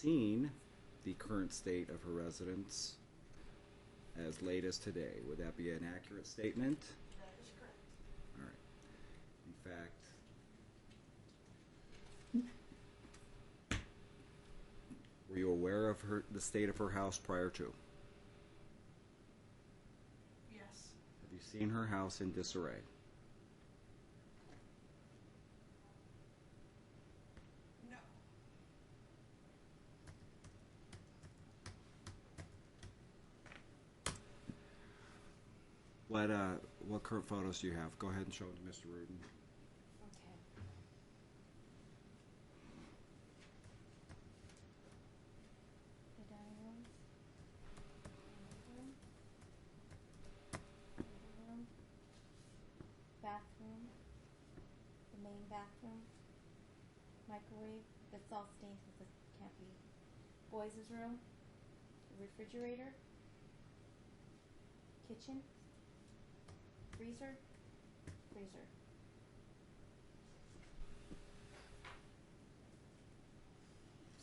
seen the current state of her residence as late as today. Would that be an accurate statement? That is correct. All right. In fact, were you aware of the state of her house prior to? Yes. Have you seen her house in disarray? No. What current photos do you have? Go ahead and show them to Mr. Rudin. Okay. The dining room, living room, bathroom, the main bathroom, microwave that's all stained because it can't be. Boys' room, refrigerator, kitchen, freezer.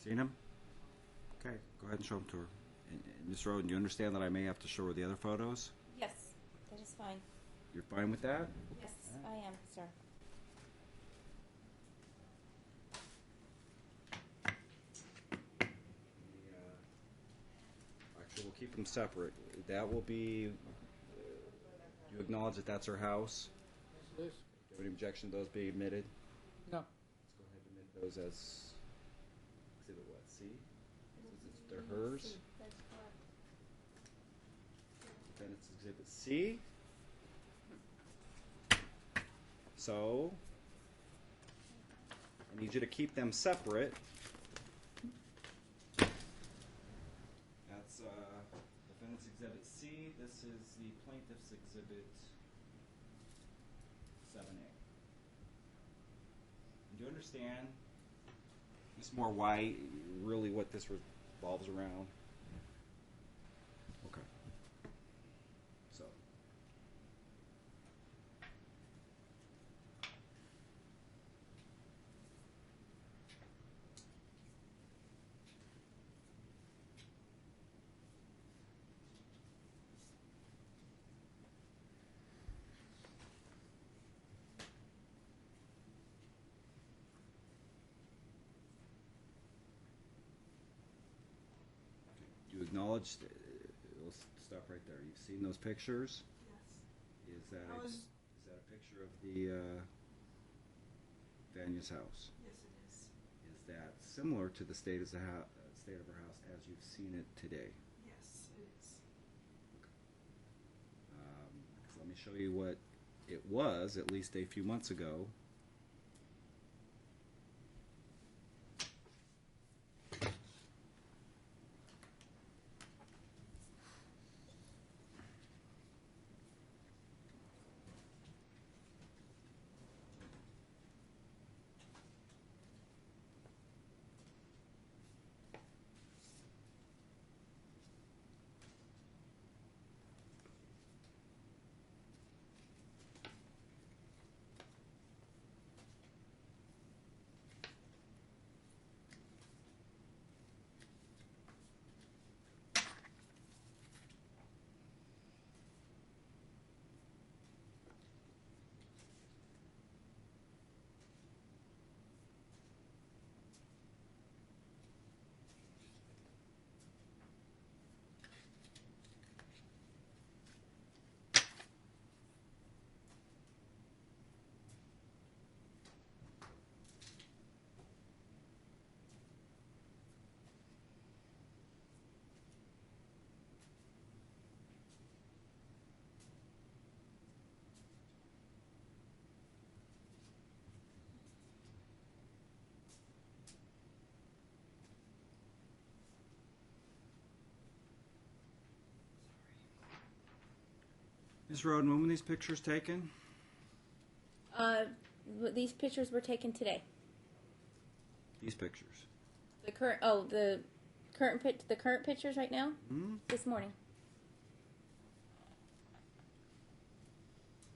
Seen him? Okay, go ahead and show them to her. And Ms. Roden, do you understand that I may have to show her the other photos? Yes, that is fine. You're fine with that? Yes, I am, sir. Actually, we'll keep them separate. That will be. You acknowledge that that's her house? Yes, it is. Do you have any objection to those being admitted? No. Let's go ahead and admit those as exhibit what? C? They're hers. That's correct. Then it's exhibit C. So I need you to keep them separate. That's defendant's exhibit C. This is the plaintiff's exhibit 7A. Do you understand, Ms. Moore, why really what this revolves around? Okay. So. You acknowledge, we'll stop right there. You've seen those pictures? Yes. Is that I was. is that a picture of the Vanya's house? Yes, it is. Is that similar to the state of state of her house as you've seen it today? Yes, it is. So let me show you what it was at least a few months ago. Ms. Roden, when were these pictures taken? These pictures were taken today. These pictures. The current pictures right now. Hmm? This morning.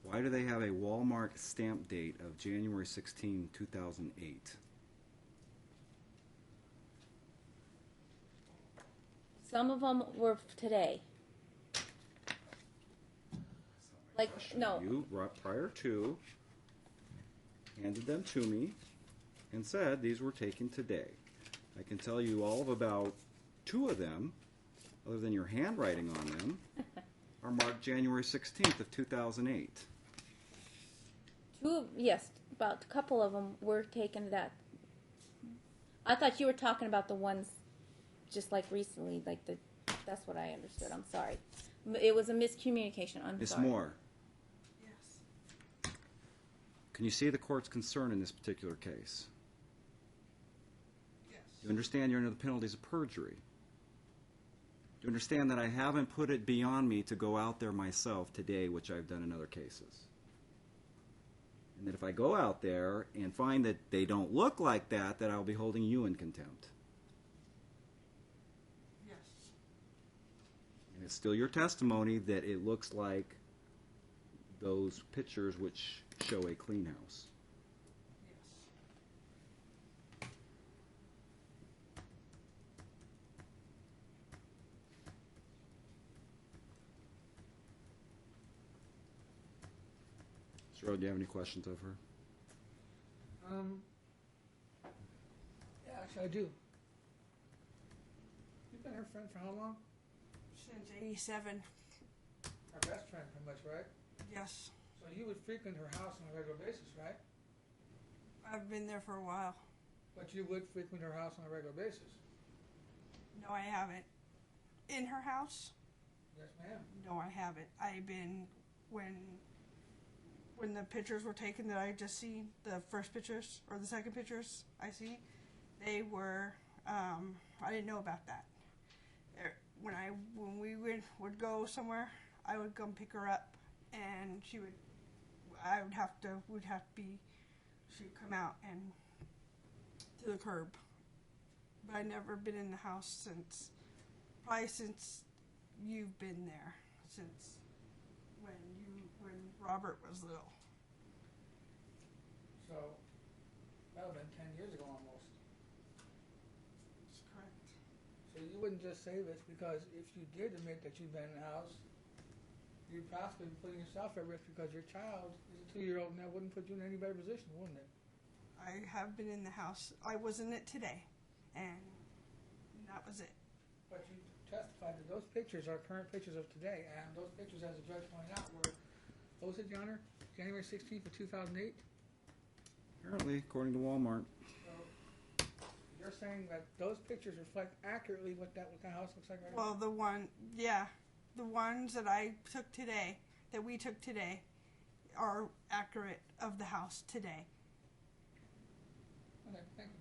Why do they have a Walmart stamp date of January 16, 2008? Some of them were today. Like, no. You, prior to, handed them to me and said these were taken today. I can tell you all of about 2 of them, other than your handwriting on them, are marked January 16th of 2008. Yes, about a couple of them were taken that. I thought you were talking about the ones just like recently, like that's what I understood. I'm sorry. It was a miscommunication. I'm Ms. sorry. Moore, Yes. can you see the court's concern in this particular case? Yes. Do you understand you're under the penalties of perjury? Do you understand that I haven't put it beyond me to go out there myself today, which I've done in other cases? And that if I go out there and find that they don't look like that I'll be holding you in contempt. Yes. And it's still your testimony that it looks like those pictures which show a clean house. Yes. Cheryl, do you have any questions of her? Yeah, actually I do. You've been her friend for how long? Since 87. Our best friend, pretty much, right? Yes. So you would frequent her house on a regular basis, right? I've been there for a while. But you would frequent her house on a regular basis. No, I haven't. In her house? Yes, ma'am. No, I haven't. I've been when the pictures were taken that I just seen, the first pictures or the second pictures I see, they were I didn't know about that. When we would go somewhere, I would come pick her up, and she'd come out and to the curb. But I never been in the house since you've been there, since when Robert was little. So that would have been 10 years ago almost. That's correct. So you wouldn't just say this because if you did admit that you'd been in the house, you'd possibly be putting yourself at risk because your child is a 2-year-old, and that wouldn't put you in any better position, wouldn't it? I have been in the house. I was in it today, and that was it. But you testified that those pictures are current pictures of today, and those pictures, as the judge pointed out, were, what was it, Your Honor? January 16th of 2008? Apparently, according to Walmart. So you're saying that those pictures reflect accurately what the house looks like right Well, now? the ones that we took today, are accurate of the house today. Okay, thank you.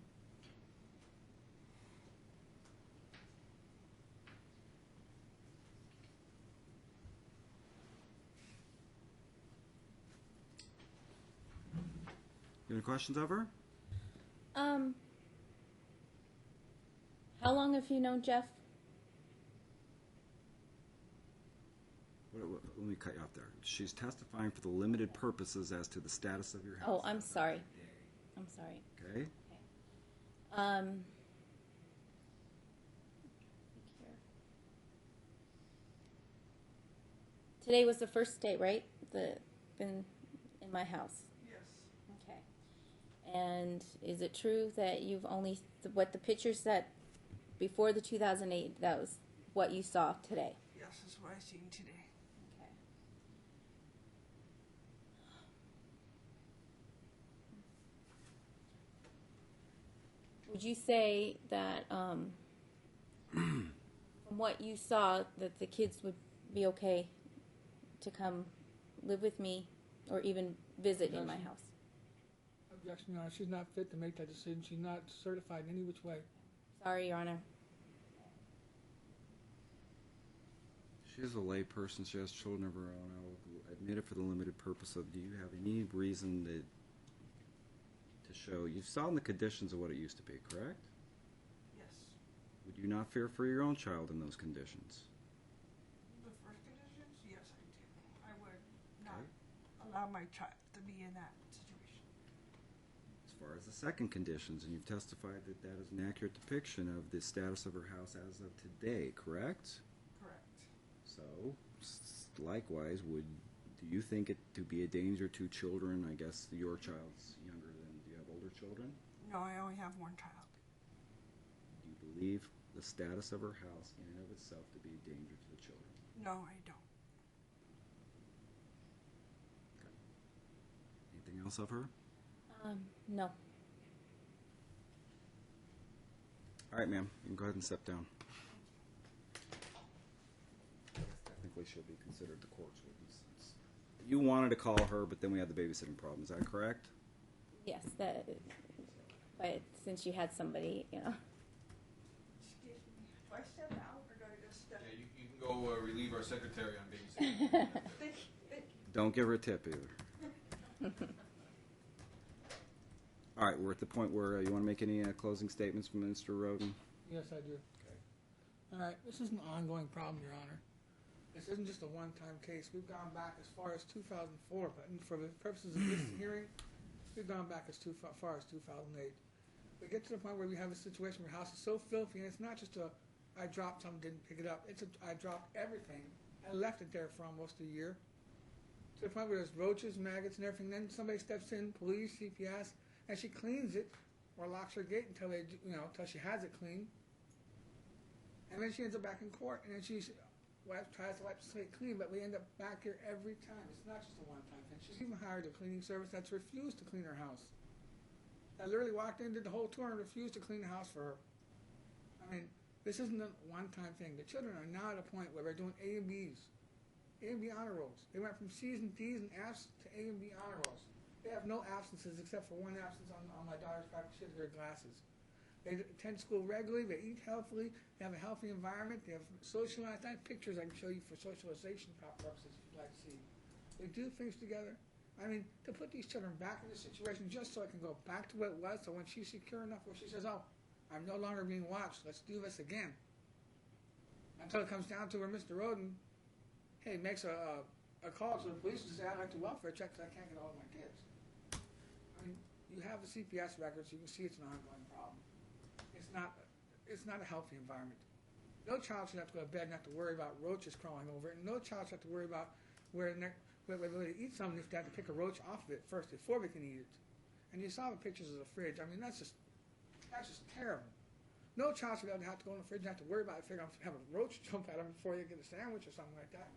You have any questions of her? How long have you known Jeff? Let me cut you off there. She's testifying for the limited purposes as to the status of your house. Oh, I'm sorry. I'm sorry. Okay? Today was the first day, right? Been in my house. Yes. Okay. And is it true that you've only the pictures that before the 2008, that was what you saw today? Yes, that's what I seen today. Okay. Would you say that from what you saw that the kids would be okay to come live with me or even visit in my house? Objection, Your Honor. She's not fit to make that decision. She's not certified in any which way. Sorry, Your Honor. She is a lay person. She has children of her own. I will admit it for the limited purpose of, do you have any reason to show? You saw in the conditions of what it used to be, correct? Yes. Would you not fear for your own child in those conditions? The first conditions? Yes, I do. I would not allow my child to be in that situation. As far as the second conditions, and you've testified that that is an accurate depiction of the status of her house as of today, correct? Correct. So, likewise, do you think it to be a danger to children? I guess your child's younger than, do you have older children? No, I only have one child. Do you believe the status of her house in and of itself to be a danger to the children? No, I don't. Anything else of her? No. All right, ma'am. You can go ahead and step down. Technically, she'll be considered the court's witness. You wanted to call her, but then we had the babysitting problem. Is that correct? Yes, that. But since you had somebody, Excuse me. Do I step out or do I just step? Yeah, you can go relieve our secretary on babysitting. Don't give her a tip either. All right, we're at the point where you want to make any closing statements from Mr. Roden? Yes, I do. Okay. All right, this is an ongoing problem, Your Honor. This isn't just a one-time case. We've gone back as far as 2004, but for the purposes of this hearing, we've gone back as far as 2008. We get to the point where we have a situation where the house is so filthy, and it's not just I dropped something, didn't pick it up. It's I dropped everything. I left it there for almost a year. To the point where there's roaches, maggots, and everything. Then somebody steps in, police, CPS, and she cleans it or locks her gate until until she has it clean. And then she ends up back in court, and then she tries to wipe the slate clean, but we end up back here every time. It's not just a one-time thing. She's even hired a cleaning service that's refused to clean her house. I literally walked in, did the whole tour, and refused to clean the house for her. I mean, this isn't a one-time thing. The children are now at a point where they're doing A and Bs, A and B honor rolls. They went from C's and D's and F's to A and B honor rolls. They have no absences except for one absence on my daughter's part. She has her glasses. They attend school regularly. They eat healthily. They have a healthy environment. They have socialized. I have pictures I can show you for socialization purposes if you'd like to see. They do things together. I mean, to put these children back in this situation just so I can go back to what it was, so when she's secure enough where she says, oh, I'm no longer being watched, let's do this again. Until it comes down to where Mr. Roden, makes a call to the police and says, I'd like to welfare check because I can't get all of my kids. I mean, you have the CPS records, you can see it's an ongoing problem. It's not a healthy environment. No child should have to go to bed and have to worry about roaches crawling over it, and no child should have to worry about where they eat something if they have to pick a roach off of it first before they can eat it. And you saw the pictures of the fridge. I mean, that's just terrible. No child should have to go in the fridge and have to worry about if they're going to have a roach jump at them before they get a sandwich or something like that.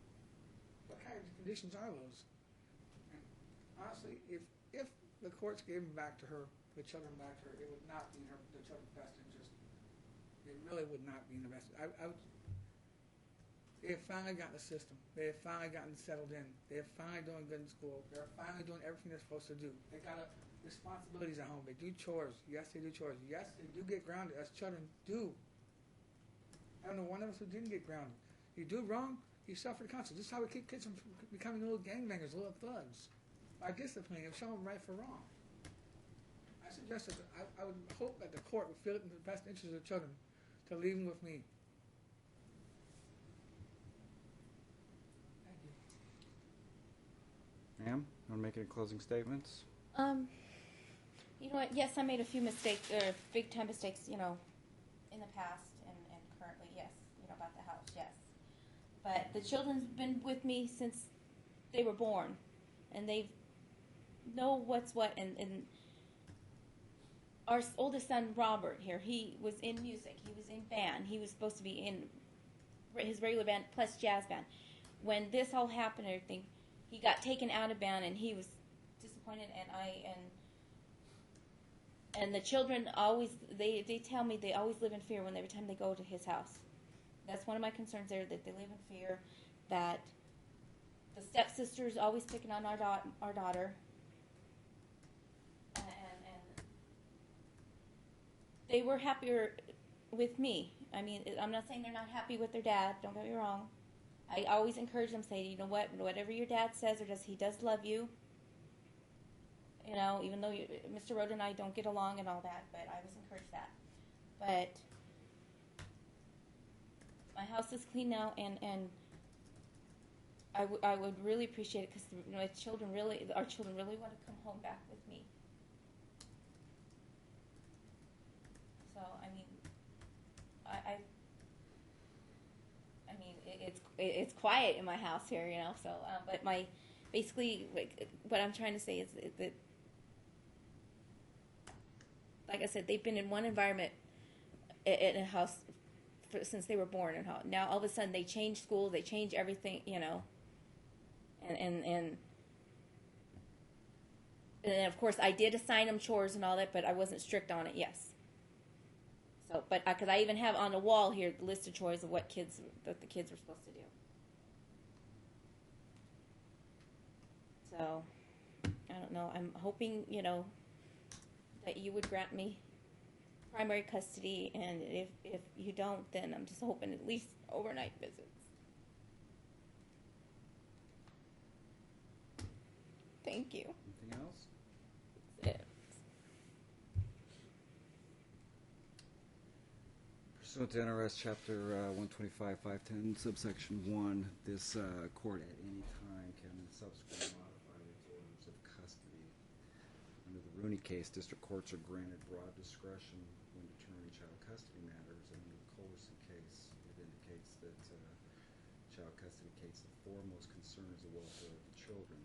What kind of conditions are those? And honestly, if the courts gave them back to her, the children back to her, it would not be in the children's best interest. It really would not be in the best. They have finally gotten the system. They have finally gotten settled in. They are finally doing good in school. They're finally doing everything they're supposed to do. They got responsibilities at home. They do chores. Yes, they do chores. Yes, they do get grounded, as children do. I don't know one of us who didn't get grounded. You do wrong, you suffer the consequences. This is how we keep kids from becoming little gangbangers, little thugs. By disciplining them, showing them right for wrong. I suggest that I would hope that the court would feel it in the best interest of the children to leave them with me. Thank you. Ma'am, you want to make any closing statements? You know what? Yes, I made a few mistakes, big time mistakes, in the past and currently, yes, about the house, yes. But the children's been with me since they were born, and they know what's what. And our oldest son, Robert, here, he was in music. He was in band. He was supposed to be in his regular band plus jazz band. When this all happened and everything, he got taken out of band, and he was disappointed, and the children always, they tell me they always live in fear every time they go to his house. That's one of my concerns there, that they live in fear, that the stepsister's always picking on our daughter, and they were happier with me. I mean, I'm not saying they're not happy with their dad, don't get me wrong. I always encourage them, say, you know what, whatever your dad says or does, he does love you. Even though Mr. Roden and I don't get along and all that, but I always encourage that. But my house is clean now, and I would really appreciate it, because our children really want to come home back with me. it's quiet in my house here, you know. So, but basically, what I'm trying to say is that, like I said, they've been in one environment in a house since they were born, and now all of a sudden they change schools, they change everything, you know, and of course I did assign them chores and all that, but I wasn't strict on it. Yes. So, but because I even have on the wall here the list of chores of what the kids were supposed to do. So, I don't know. I'm hoping, you know, that you would grant me primary custody, and if you don't, then I'm just hoping at least overnight visits. Thank you. Anything else? That's it. Pursuant to NRS Chapter 125, 510, subsection 1, this court at any time can subsequently modify its orders of custody. Under the Rooney case, district courts are granted broad discretion when determining child custody matters. And in the Colerson case, it indicates that child custody case, the foremost concern is the welfare of the children.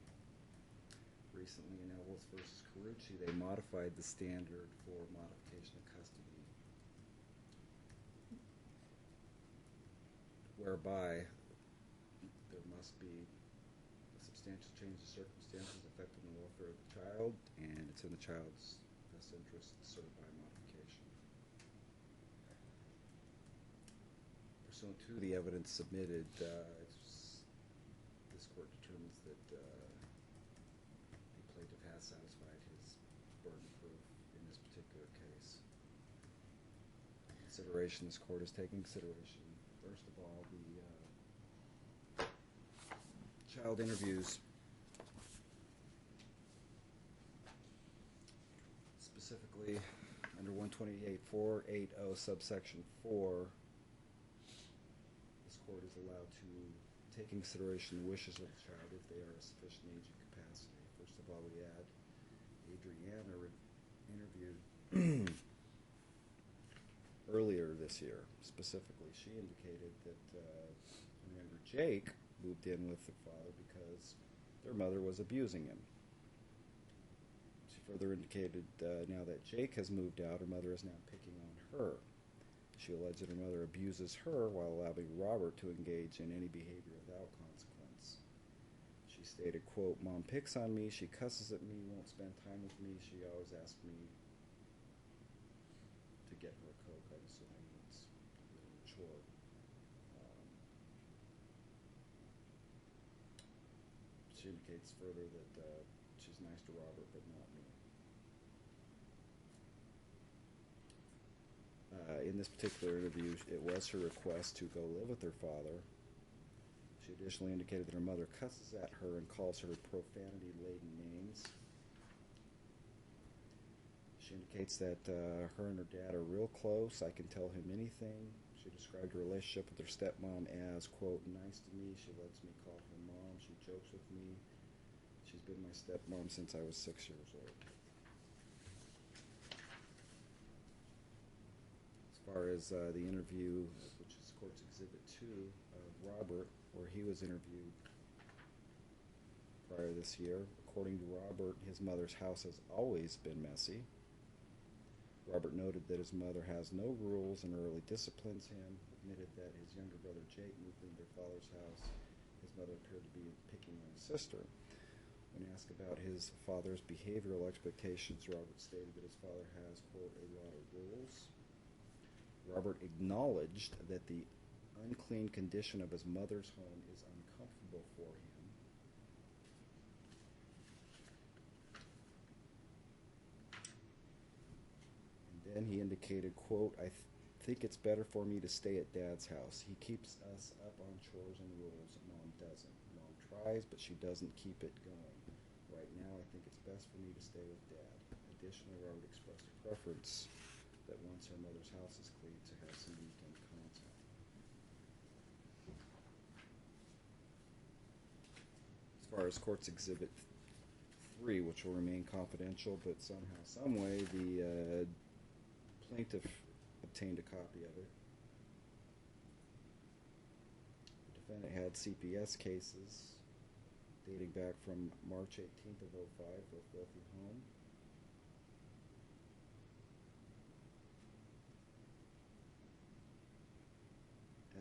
Recently, in Ellis versus Carucci, they modified the standard for modification of custody, whereby there must be a substantial change in circumstances affecting the welfare of the child, and it's in the child's best interest to serve by modification. Pursuant to the evidence submitted, this court determines that the plaintiff has satisfied his burden of proof in this particular case. Consideration, this court is taking consideration, first of all, the child interviews. Specifically, under 128.480 subsection 4, this court is allowed to take into consideration the wishes of the child if they are of sufficient age and capacity. First of all, we add Adriana interviewed earlier this year. Specifically, she indicated that her younger Jake moved in with the father because their mother was abusing him. She further indicated now that Jake has moved out, her mother is now picking on her. She alleged that her mother abuses her while allowing Robert to engage in any behavior without consequence. She stated, quote, "Mom picks on me, she cusses at me, won't spend time with me, she always asks me to get her a Coke." I'm assuming it's a little chore. She indicates further that she's nice to Robert, but not me. In this particular interview, it was her request to go live with her father. She additionally indicated that her mother cusses at her and calls her profanity-laden names. She indicates that her and her dad are real close. I can tell him anything. She described her relationship with her stepmom as, quote, "nice to me. She lets me call her mom. She jokes with me. She's been my stepmom since I was 6 years old." As far as the interview, which is Court's Exhibit 2 of Robert, where he was interviewed prior this year, according to Robert, his mother's house has always been messy. Robert noted that his mother has no rules and rarely disciplines him, admitted that his younger brother Jake moved into their father's house. His mother appeared to be picking on his sister. When asked about his father's behavioral expectations, Robert stated that his father has, quote, "a lot of rules." Robert acknowledged that the unclean condition of his mother's home is uncomfortable for him. And then he indicated, quote, "I think it's better for me to stay at Dad's house. He keeps us up on chores and rules. Mom doesn't. Mom tries, but she doesn't keep it going. Right now, I think it's best for me to stay with Dad." Additionally, Robert expressed a preference that once her mother's house is clean, to have some weekend contact. As far as Court's Exhibit 3, which will remain confidential, but somehow, someway, the plaintiff obtained a copy of it. The defendant had CPS cases dating back from March 18th of '05 for a filthy home.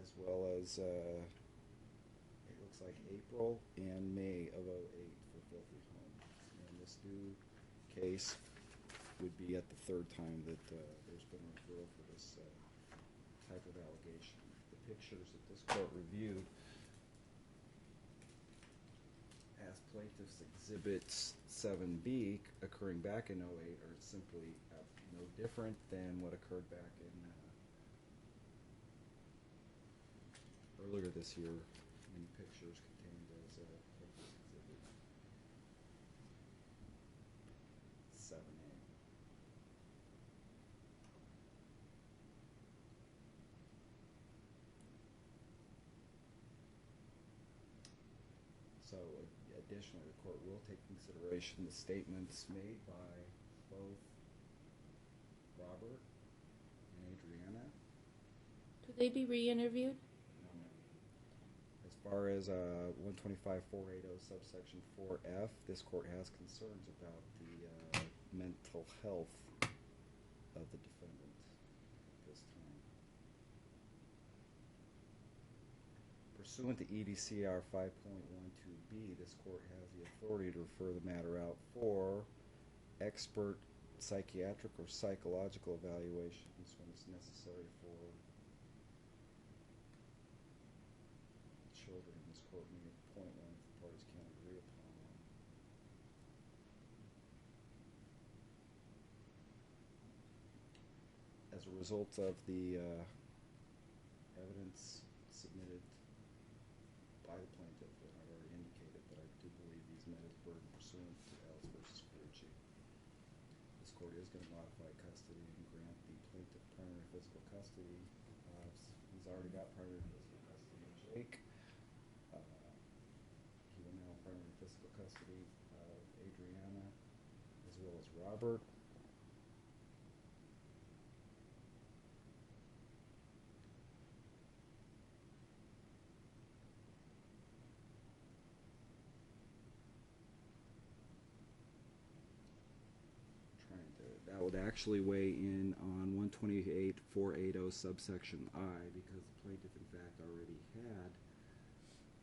As well as, it looks like April and May of '08 for filthy home. And this new case would be at the third time that there's been a referral for this type of allegation. The pictures that this court reviewed as plaintiff's exhibits 7B occurring back in '08 are simply no different than what occurred back in earlier this year in pictures contained as plaintiff's exhibit 7A. So, additionally, the court will take consideration the statements made by both Robert and Adriana. Could they be re-interviewed? No, no. As far as 125.480 subsection 4F, this court has concerns about the mental health of the defendant at this time. Pursuant to EDCR 5.12b, this court has the authority to refer the matter out for expert psychiatric or psychological evaluations when it's necessary for children. This court may appoint one if the parties can't agree upon one. As a result of the evidence submitted by the plaintiff, and I've already indicated that I do believe he's met his burden pursuant to Ellis versus Ferrucci. This court is going to modify custody and grant the plaintiff primary physical custody. He's already got primary physical custody of Jake. He will now have primary physical custody of Adriana as well as Robert. That would actually weigh in on 128.480 subsection I, because the plaintiff in fact already had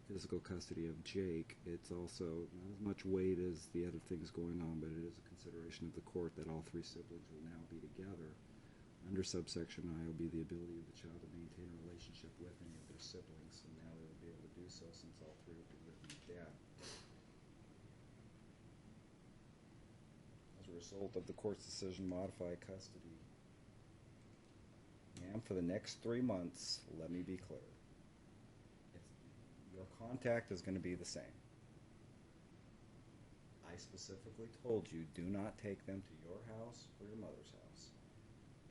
physical custody of Jake. It's also not as much weight as the other things going on, but it is a consideration of the court that all three siblings will now be together. Under subsection I will be the ability of the child to maintain a relationship with any of their siblings, and now they will be able to do so since all three will be living with dad. As a result of the court's decision to modify custody, and for the next 3 months, let me be clear, your contact is going to be the same. I specifically told you, do not take them to your house or your mother's house.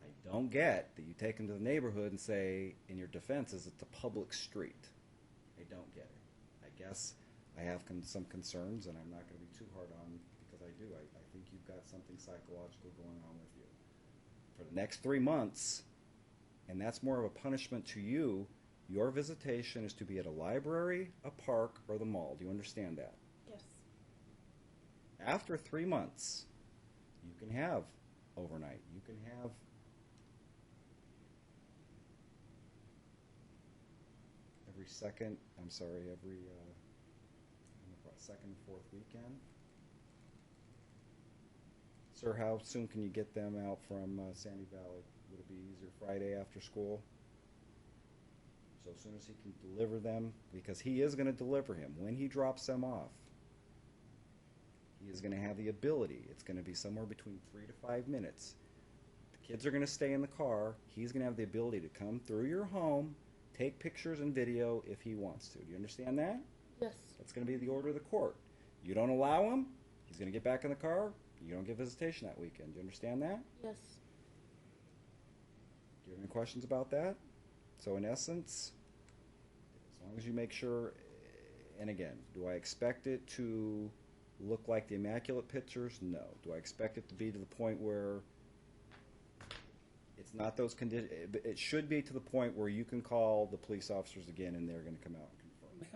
I don't get that you take them to the neighborhood and say, in your defense, is it's a public street. I don't get it. I guess I have some concerns, and I'm not going to be too hard on, because I do. I think you've got something psychological going on with you. For the next 3 months, and that's more of a punishment to you, your visitation is to be at a library, a park, or the mall. Do you understand that? Yes. After 3 months, you can have overnight. You can have every second and fourth weekend. Sir, how soon can you get them out from Sandy Valley? Would it be easier Friday after school? So as soon as he can deliver them, because he is going to deliver him. When he drops them off, he is going to have the ability. It's going to be somewhere between 3 to 5 minutes. The kids are going to stay in the car. He's going to have the ability to come through your home, take pictures and video if he wants to. Do you understand that? Yes. That's going to be the order of the court. You don't allow him, he's going to get back in the car. You don't get visitation that weekend. Do you understand that? Yes. Do you have any questions about that? So in essence, as long as you make sure, and again, do I expect it to look like the immaculate pictures? No. Do I expect it to be to the point where it's not those conditions? It should be to the point where you can call the police officers again and they're going to come out and confirm May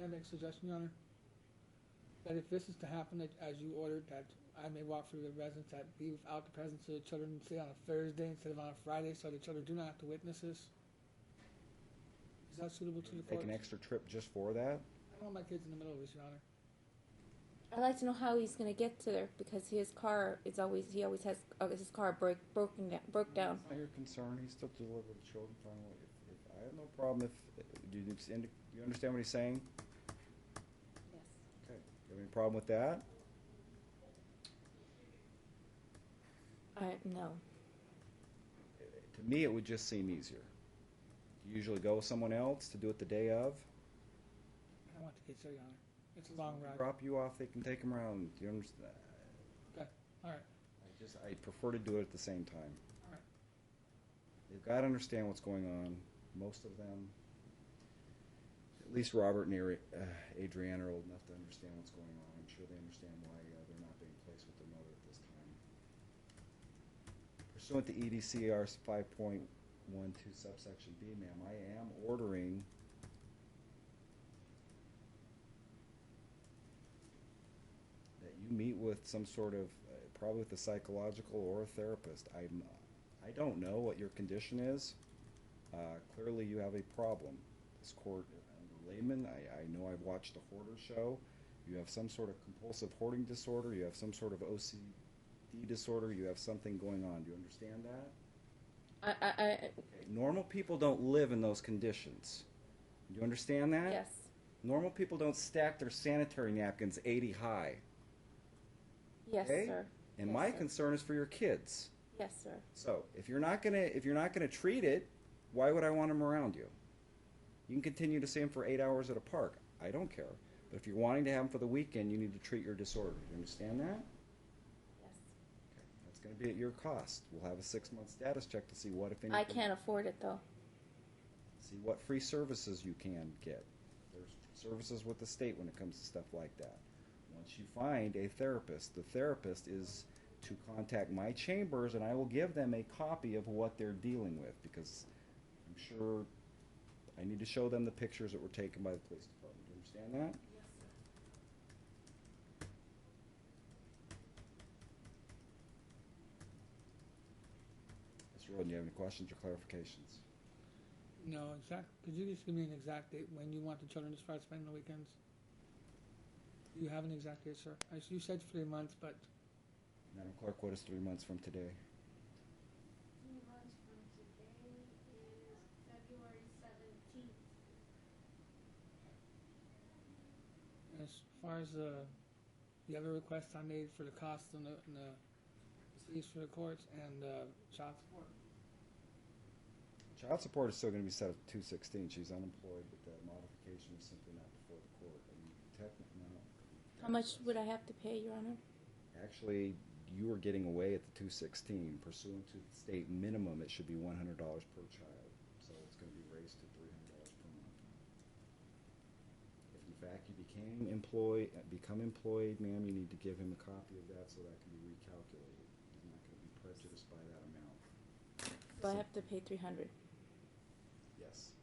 I make a suggestion, Your Honor? That if this is to happen as you ordered, that I may walk through the residence, that be without the presence of the children, say on a Thursday instead of on a Friday, so the children do not have to witness this? Is that suitable to the Take court? an extra trip just for that? I don't want my kids in the middle of this, Your Honor. I'd like to know how he's going to get to there because his car is always he always has his car broke down. It's not your concern. He still deliver the children finally. If I have no problem do you understand what he's saying? Yes. Okay. You have any problem with that? No. To me, it would just seem easier. You usually go with someone else to do it the day of. I don't want the kids there, Your Honor. It's a long ride. Drop you off. They can take them around. Do you understand? Okay, all right, I prefer to do it at the same time. all right. They've got to understand what's going on. Most of them, at least Robert and Adrienne, are old enough to understand what's going on. I'm sure they understand why they're not being placed with their mother at this time. Pursuant to EDCR 5.12 subsection B, ma'am, I am ordering that you meet with some sort of, probably with a psychological or a therapist. I don't know what your condition is. Clearly you have a problem. This court, I'm a layman, I know I've watched the Hoarder show. You have some sort of compulsive hoarding disorder. You have some sort of OCD disorder. You have something going on. Do you understand that? Okay, Normal people don't live in those conditions. Do you understand that? yes. Normal people don't stack their sanitary napkins 80 high. Yes, Okay? sir. And Yes, my sir. concern is for your kids. Yes, sir. So if you're not gonna treat it, why would I want them around you? You can continue to see them for 8 hours at a park. I don't care. But if you're wanting to have them for the weekend, you need to treat your disorder. Do you understand that? Yes. Okay. That's going to be at your cost. We'll have a 6-month status check to see what, if anything. I can't afford it though. See what free services you can get. There's services with the state when it comes to stuff like that. Once you find a therapist, the therapist is to contact my chambers, and I will give them a copy of what they're dealing with, because I'm sure I need to show them the pictures that were taken by the police department. Do you understand that? Yes, sir. Mr. Roden, do you have any questions or clarifications? No, could you just give me an exact date when you want the children to start spending the weekends? Do you have an exact date, sir? You said 3 months, but Madam Clerk, what is 3 months from today? 3 months from today is February 17th. as far as the other requests I made for the costs and the fees for the courts and child support. Child support is still going to be set at 216. She's unemployed, but the modification is simply not before the court. I mean, technically, no. How much would I have to pay, Your Honor? Actually, you are getting away at the 216. Pursuant to the state minimum, it should be $100 per child. So it's going to be raised to $300 per month. If in fact you become employed, ma'am, you need to give him a copy of that so that can be recalculated. He's not going to be prejudiced by that amount. So I have to pay $300. Yes.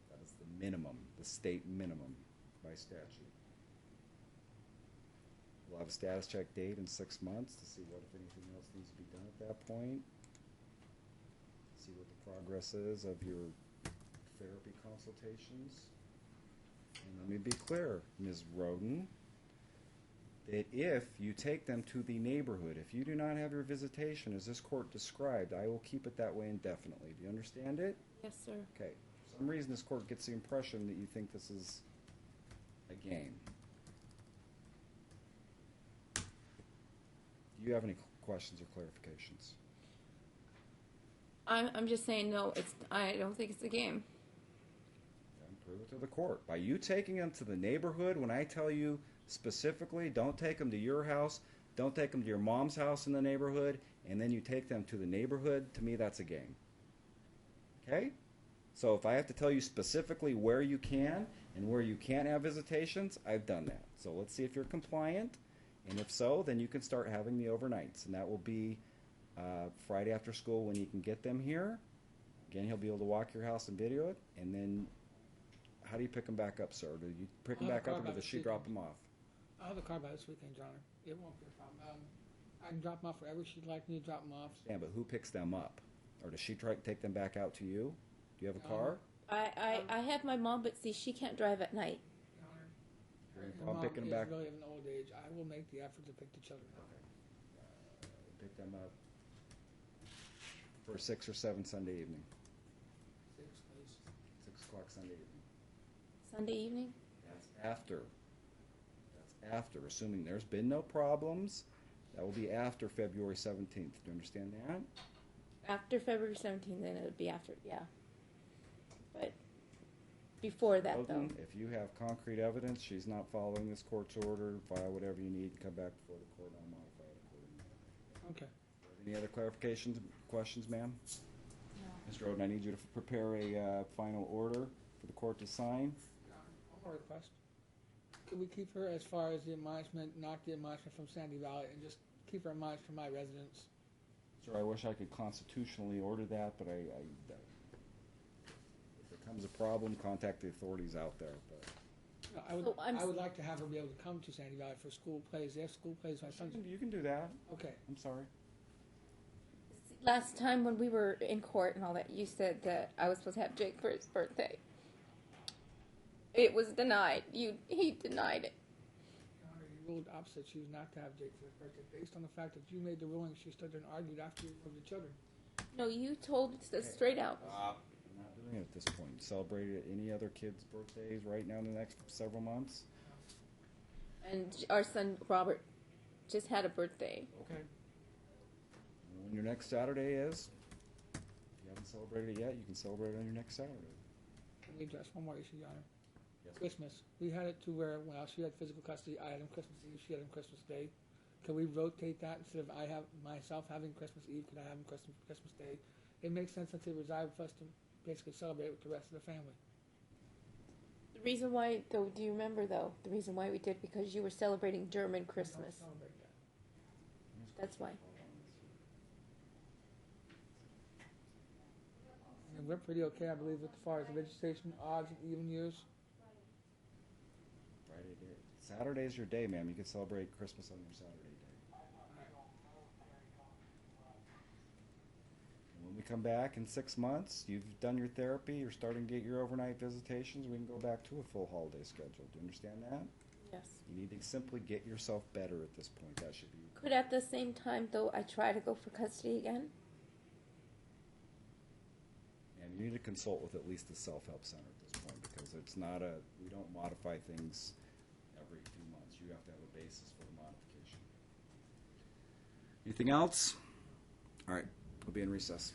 That is the minimum, the state minimum by statute. We'll have a status check date in 6 months to see what, if anything else, needs to be done at that point. See what the progress is of your therapy consultations. And let me be clear, Ms. Roden, that if you take them to the neighborhood, if you do not have your visitation as this court described, I will keep it that way indefinitely. Do you understand it? Yes, sir. Okay. For some reason, this court gets the impression that you think this is a game. Do you have any questions or clarifications? I'm just saying no. I don't think it's a game. Then prove it to the court. By you taking them to the neighborhood, when I tell you specifically, don't take them to your house, don't take them to your mom's house in the neighborhood, and then you take them to the neighborhood, to me that's a game. Okay? So if I have to tell you specifically where you can and where you can't have visitations, I've done that. So let's see if you're compliant, and if so, then you can start having the overnights, and that will be Friday after school when you can get them here. Again, he'll be able to walk your house and video it, and then how do you pick them back up, sir? Do you pick them I'll back have up, a or car does by she this drop them off? I'll have the car by this weekend, Your Honor. It won't be a problem. I can drop them off wherever she'd like me to drop them off. Yeah, but who picks them up? Or does she try take them back out to you? Do you have a car? I have my mom, but see, she can't drive at night. Your Honor, Your her mom mom picking them is back? really of an old age. I will make the effort to pick the children up. Pick them up for 6 or 7 Sunday evening. 6, please. 6 o'clock Sunday evening. Sunday evening? That's after. That's after, assuming there's been no problems. That will be after February 17th. Do you understand that? After February 17th, then it would be after, yeah. But before that, though. Logan, if you have concrete evidence she's not following this court's order, file whatever you need, come back before the court, I'll modify it accordingly. Okay. Any other clarifications, questions, ma'am? No. Mr. Oden, I need you to prepare a final order for the court to sign. Your Honor, one more request. Could we keep her as far as the admonishment, not the admonishment from Sandy Valley, and just keep her admonished from my residence? Sir, I wish I could constitutionally order that, but if there comes a problem, contact the authorities out there. But So I'm I would like to have her be able to come to Sandy Valley for school plays. They have school plays. My son's. you can do that. Okay. I'm sorry. Last time when we were in court and all that, you said that I was supposed to have Jake for his birthday. It was denied. He denied it. Your Honor, you ruled opposite. She was not to have Jake for his birthday. Based on the fact that you made the ruling, she stood there and argued after you removed the children. No, you told us straight out. I'm not doing it at this point. Celebrate any other kids' birthdays right now in the next several months? And our son Robert just had a birthday. Okay. When your next Saturday is, if you haven't celebrated it yet, you can celebrate it on your next Saturday. Can we address one more issue, Your Honor? Yes. Christmas. We had it to where while she had physical custody, I had him Christmas Eve, she had him Christmas Day. Can we rotate that instead of I have myself having Christmas Eve, could I have him Christmas Day? It makes sense since they reside with us to basically celebrate with the rest of the family. The reason why, though, do you remember, though, the reason why we did, because you were celebrating German Christmas. Don't celebrate that. That's why. And we're pretty okay, I believe, as far as vegetation, odds and even years. Friday day. Saturday's your day, ma'am. You can celebrate Christmas on your Saturday day. And when we come back in 6 months, you've done your therapy, you're starting to get your overnight visitations, we can go back to a full holiday schedule. Do you understand that? Yes. You need to simply get yourself better at this point. That should be. Could at the same time, though, I try to go for custody again? And you need to consult with at least the self-help center at this point, because it's not we don't modify things every few months. You have to have a basis for the modification. Anything else? All right, we'll be in recess.